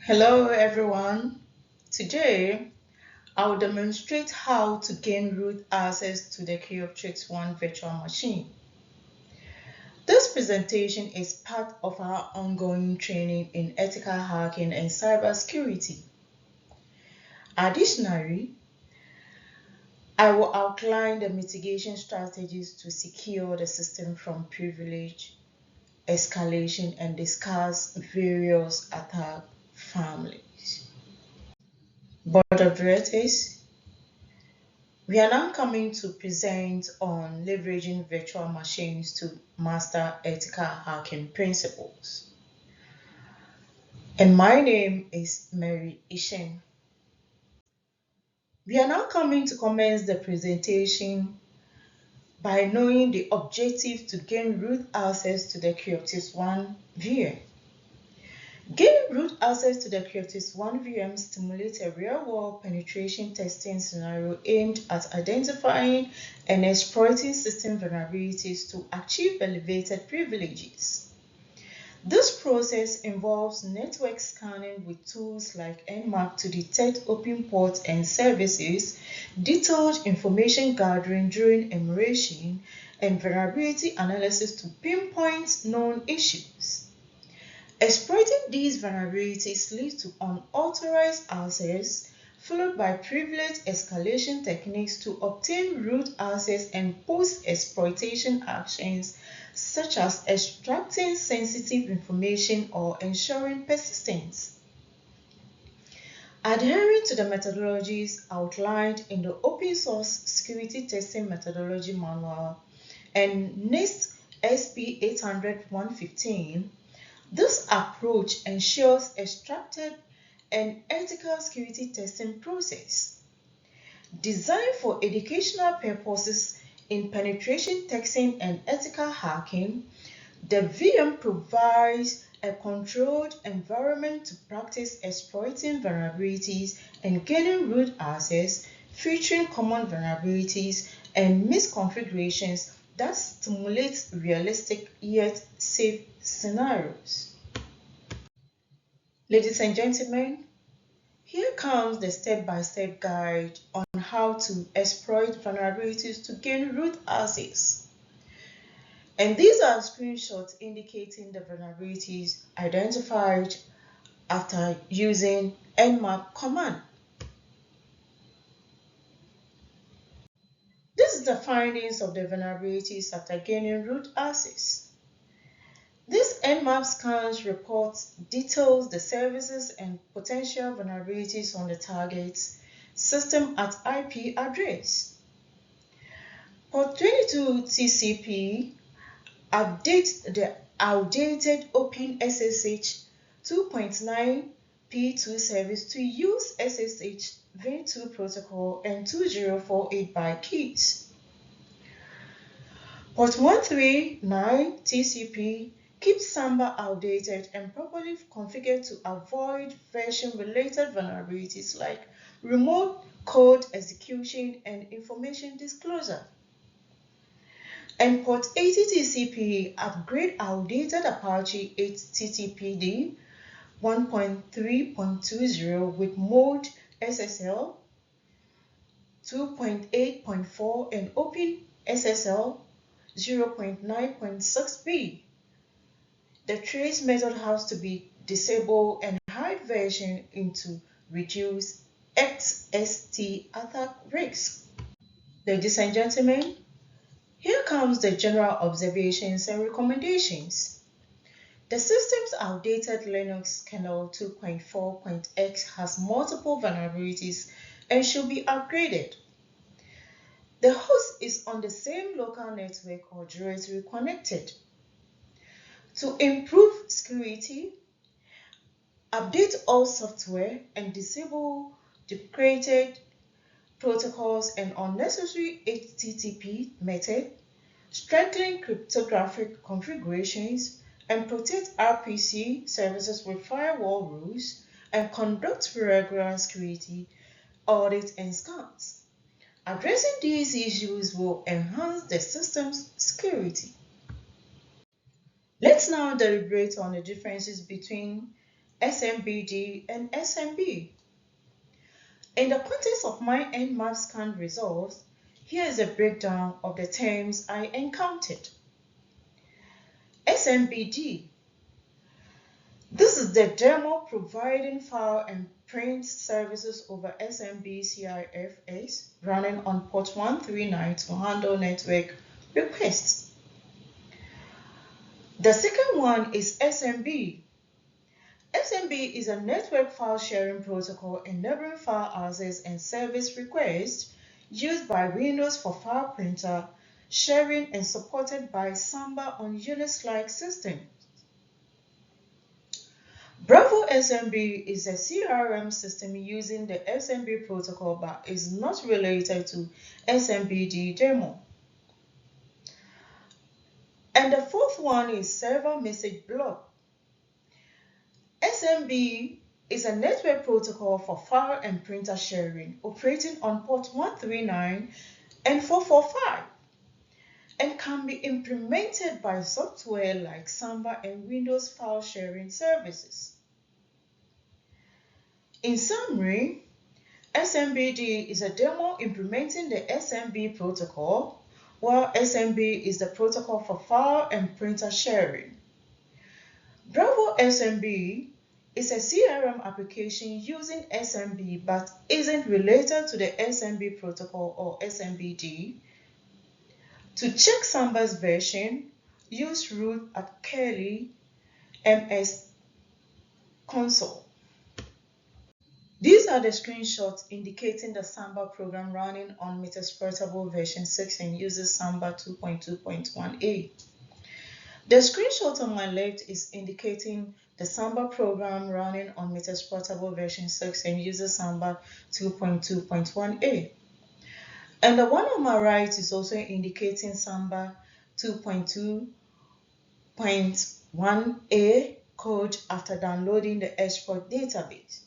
Hello everyone. Today I'll demonstrate how to gain root access to the Creatrix One virtual machine. This presentation is part of our ongoing training in ethical hacking and cybersecurity. Additionally, I will outline the mitigation strategies to secure the system from privilege, escalation, and discuss various attack families. Board of Directors, we are now coming to present on leveraging virtual machines to master ethical hacking principles. And my name is Mary Ishen. We are now coming to commence the presentation by knowing the objective to gain root access to the Creatrix One VM. Gaining root access to the Creatrix One VM stimulates a real-world penetration testing scenario aimed at identifying and exploiting system vulnerabilities to achieve elevated privileges. This process involves network scanning with tools like Nmap to detect open ports and services, detailed information gathering during enumeration, and vulnerability analysis to pinpoint known issues. Exploiting these vulnerabilities leads to unauthorized access, followed by privilege escalation techniques to obtain root access and post-exploitation actions such as extracting sensitive information or ensuring persistence. Adhering to the methodologies outlined in the Open Source Security Testing Methodology Manual and NIST SP 800-115, this approach ensures a structured and ethical security testing process. Designed for educational purposes in penetration testing and ethical hacking, the VM provides a controlled environment to practice exploiting vulnerabilities and gaining root access, featuring common vulnerabilities and misconfigurations that stimulates realistic yet safe scenarios. Ladies and gentlemen, here comes the step-by-step guide on how to exploit vulnerabilities to gain root access. And these are screenshots indicating the vulnerabilities identified after using Nmap command. This is the findings of the vulnerabilities after gaining root access. This Nmap scans reports details the services and potential vulnerabilities on the target's system at IP address. Port 22 TCP updates the outdated OpenSSH 2.9 P2 service to use SSH v2 protocol and 2048 byte keys. Port 139 TCP keeps Samba outdated and properly configured to avoid version-related vulnerabilities like remote code execution and information disclosure. And Port 80 TCP upgrade outdated Apache 8TTPD 1.3.20 with mode SSL 2.8.4 and OpenSSL 0.9.6b. The trace method has to be disabled and hide version into reduce XST attack risk. Ladies and gentlemen, here comes the general observations and recommendations. The system's outdated Linux kernel 2.4.x has multiple vulnerabilities and should be upgraded. The host is on the same local network or directory connected. To improve security, update all software and disable deprecated protocols and unnecessary HTTP method, strengthen cryptographic configurations, and protect RPC services with firewall rules, and conduct regular security audits and scans. Addressing these issues will enhance the system's security. Let's now deliberate on the differences between SMBD, and SMB. In the context of my Nmap scan results, here is a breakdown of the terms I encountered. SMBD. This is the demo providing file and print services over SMB CIFS running on port 139 to handle network requests. The second one is SMB. SMB is a network file sharing protocol enabling file access and service requests used by Windows for file printer sharing and supported by Samba on Unix-like systems. Bravo SMB is a CRM system using the SMB protocol but is not related to SMBD demo. And the fourth one is server message block. SMB is a network protocol for file and printer sharing operating on port 139 and 445 and can be implemented by software like Samba and Windows file sharing services. In summary, SMBD is a demo implementing the SMB protocol, while SMB is the protocol for file and printer sharing. Bravo SMB is a CRM application using SMB but isn't related to the SMB protocol or SMBD. To check Samba's version, use root at Kali MS console. These are the screenshots indicating the Samba program running on Metasploitable version 6 and uses Samba 2.2.1a. The screenshot on my left is indicating the Samba program running on Metasploitable version 6 and uses Samba 2.2.1a. And the one on my right is also indicating Samba 2.2.1a code after downloading the export database.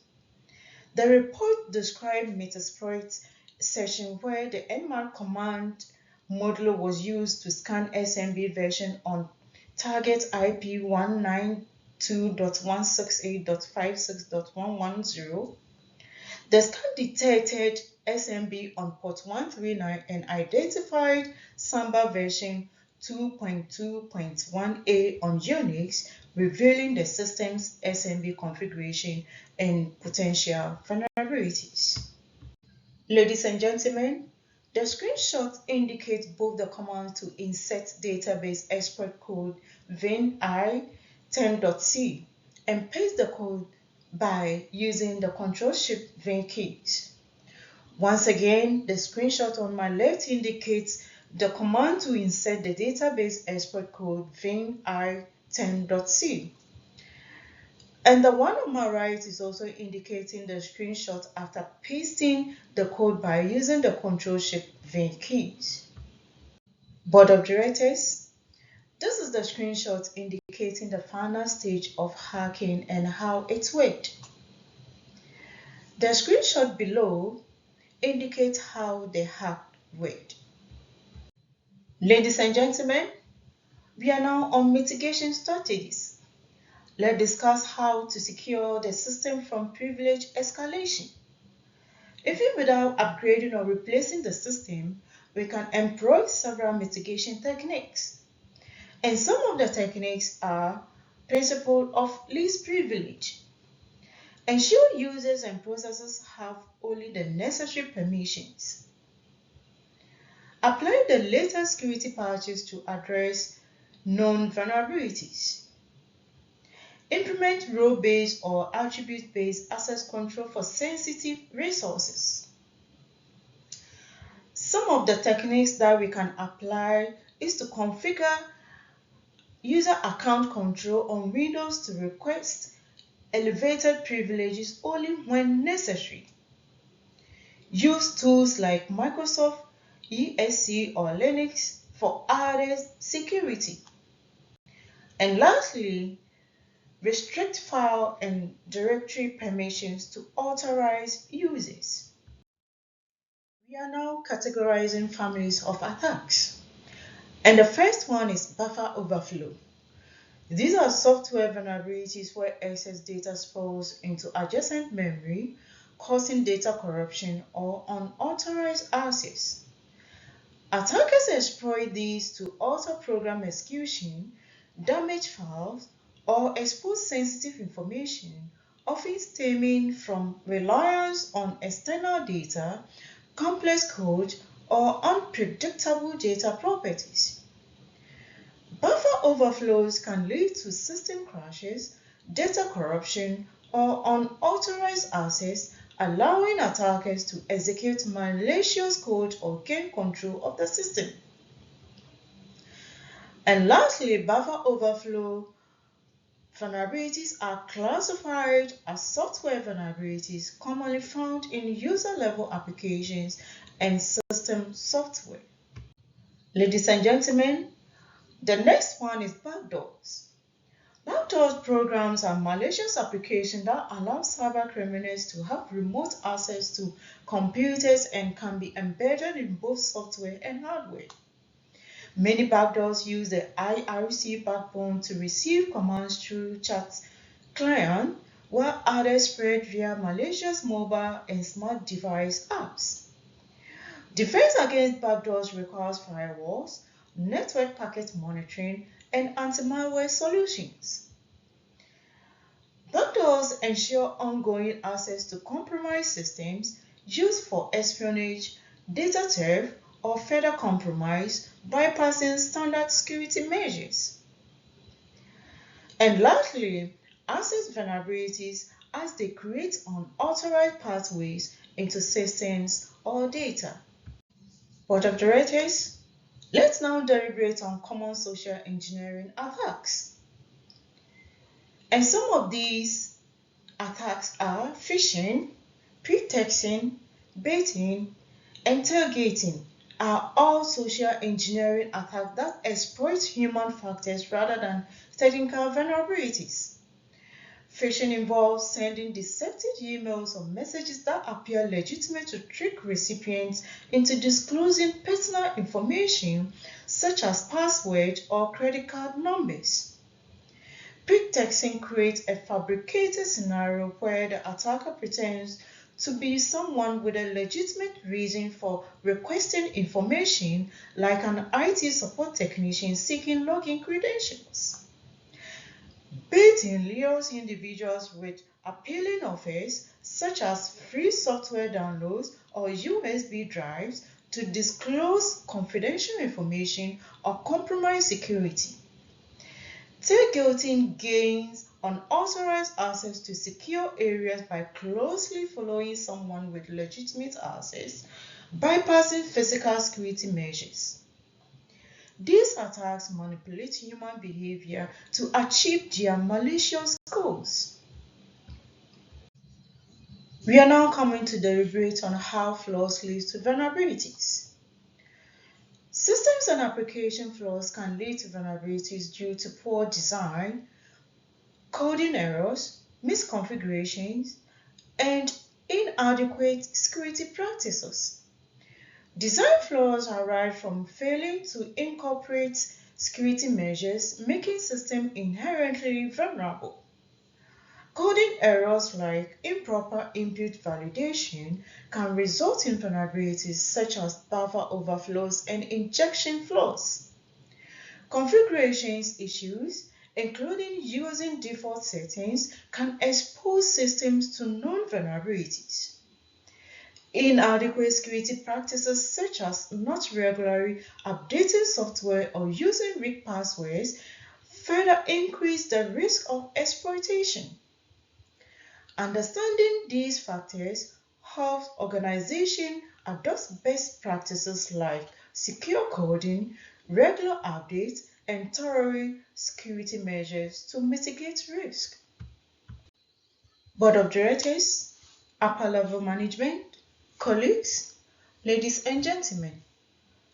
The report described Metasploit session where the nmap command modulo was used to scan SMB version on target IP 192.168.56.110. The scan detected SMB on port 139 and identified Samba version 2.2.1a on Unix, revealing the system's SMB configuration and potential vulnerabilities. Ladies and gentlemen, the screenshot indicates both the command to insert database export code vin-i10.c and paste the code by using the Ctrl-Shift-Vin keys. Once again, the screenshot on my left indicates the command to insert the database export code vin-i10.c. And the one on my right is also indicating the screenshot after pasting the code by using the Ctrl-Shift-Vin keys. Board of Directors, this is the screenshot indicating the final stage of hacking and how it worked. The screenshot below indicates how the hack worked. Ladies and gentlemen, we are now on mitigation strategies. Let's discuss how to secure the system from privilege escalation. Even without upgrading or replacing the system, we can employ several mitigation techniques. And some of the techniques are principle of least privilege. Ensure users and processes have only the necessary permissions. Apply the latest security patches to address known vulnerabilities. Implement role-based or attribute-based access control for sensitive resources. Some of the techniques that we can apply is to configure user account control on Windows to request elevated privileges only when necessary. Use tools like Microsoft ESC or Linux for added security. And lastly, restrict file and directory permissions to authorized users. We are now categorizing families of attacks. And the first one is buffer overflow. These are software vulnerabilities where excess data spills into adjacent memory, causing data corruption or unauthorized access. Attackers exploit these to alter program execution, damage files, or expose sensitive information, often stemming from reliance on external data, complex code, or unpredictable data properties. Buffer overflows can lead to system crashes, data corruption, or unauthorized access, allowing attackers to execute malicious code or gain control of the system. And lastly, buffer overflow vulnerabilities are classified as software vulnerabilities commonly found in user-level applications and system software. Ladies and gentlemen, the next one is backdoors. Backdoor programs are malicious applications that allow cyber criminals to have remote access to computers and can be embedded in both software and hardware. Many backdoors use the IRC backbone to receive commands through chat client, while others spread via malicious mobile and smart device apps. Defense against backdoors requires firewalls, network packet monitoring, and anti-malware solutions. Backdoors ensure ongoing access to compromised systems used for espionage, data theft, or further compromise, bypassing standard security measures. And lastly, access vulnerabilities as they create unauthorized pathways into systems or data. Board of Directors, let's now deliberate on common social engineering attacks. And some of these attacks are phishing, pretexting, baiting, and tailgating are all social engineering attacks that exploit human factors rather than technical vulnerabilities. Phishing involves sending deceptive emails or messages that appear legitimate to trick recipients into disclosing personal information such as passwords or credit card numbers. Pretexting creates a fabricated scenario where the attacker pretends to be someone with a legitimate reason for requesting information, like an IT support technician seeking login credentials. Baiting lures individuals with appealing offers such as free software downloads or USB drives to disclose confidential information or compromise security. Tailgating gains unauthorized access to secure areas by closely following someone with legitimate access, bypassing physical security measures. These attacks manipulate human behavior to achieve their malicious goals. We are now coming to deliberate on how flaws lead to vulnerabilities. Systems and application flaws can lead to vulnerabilities due to poor design, coding errors, misconfigurations, and inadequate security practices. Design flaws arise from failing to incorporate security measures, making systems inherently vulnerable. Coding errors like improper input validation can result in vulnerabilities such as buffer overflows and injection flaws. Configurations issues, including using default settings, can expose systems to known vulnerabilities. Inadequate security practices such as not regularly updating software or using weak passwords further increase the risk of exploitation. Understanding these factors helps organizations adopt best practices like secure coding, regular updates, and thorough security measures to mitigate risk. Board of Directors, upper level management, colleagues, ladies and gentlemen,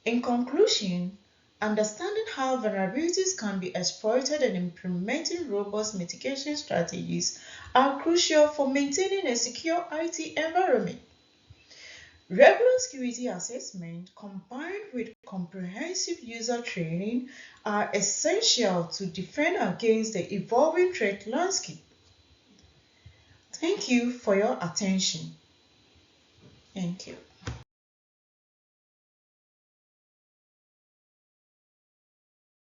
in conclusion, understanding how vulnerabilities can be exploited and implementing robust mitigation strategies are crucial for maintaining a secure IT environment. Regular security assessment combined with comprehensive user training are essential to defend against the evolving threat landscape. Thank you for your attention. Thank you.